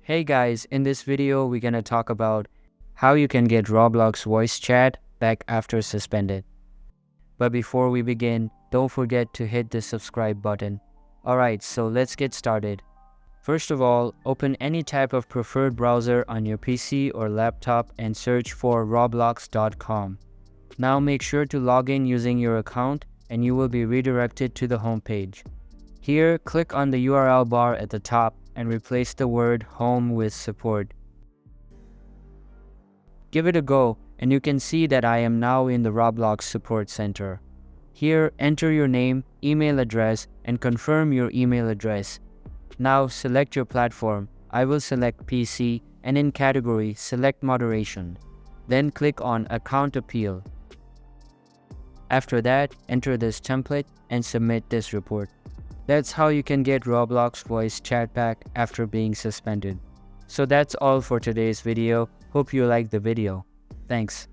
Hey guys, in this video we're gonna talk about how you can get Roblox voice chat back after suspended. But before we begin, don't forget to hit the subscribe button. Alright, so let's get started. First of all, open any type of preferred browser on your PC or laptop and search for roblox.com. Now make sure to log in using your account and you will be redirected to the home page. Here, click on the URL bar at the top and replace the word home with support. Give it a go and you can see that I am now in the Roblox support center. Here, enter your name, email address and confirm your email address. Now select your platform. I will select PC and in category select moderation. Then click on account appeal. After that, enter this template and submit this report. That's how you can get Roblox voice chat back after being suspended. So that's all for today's video. Hope you liked the video. Thanks.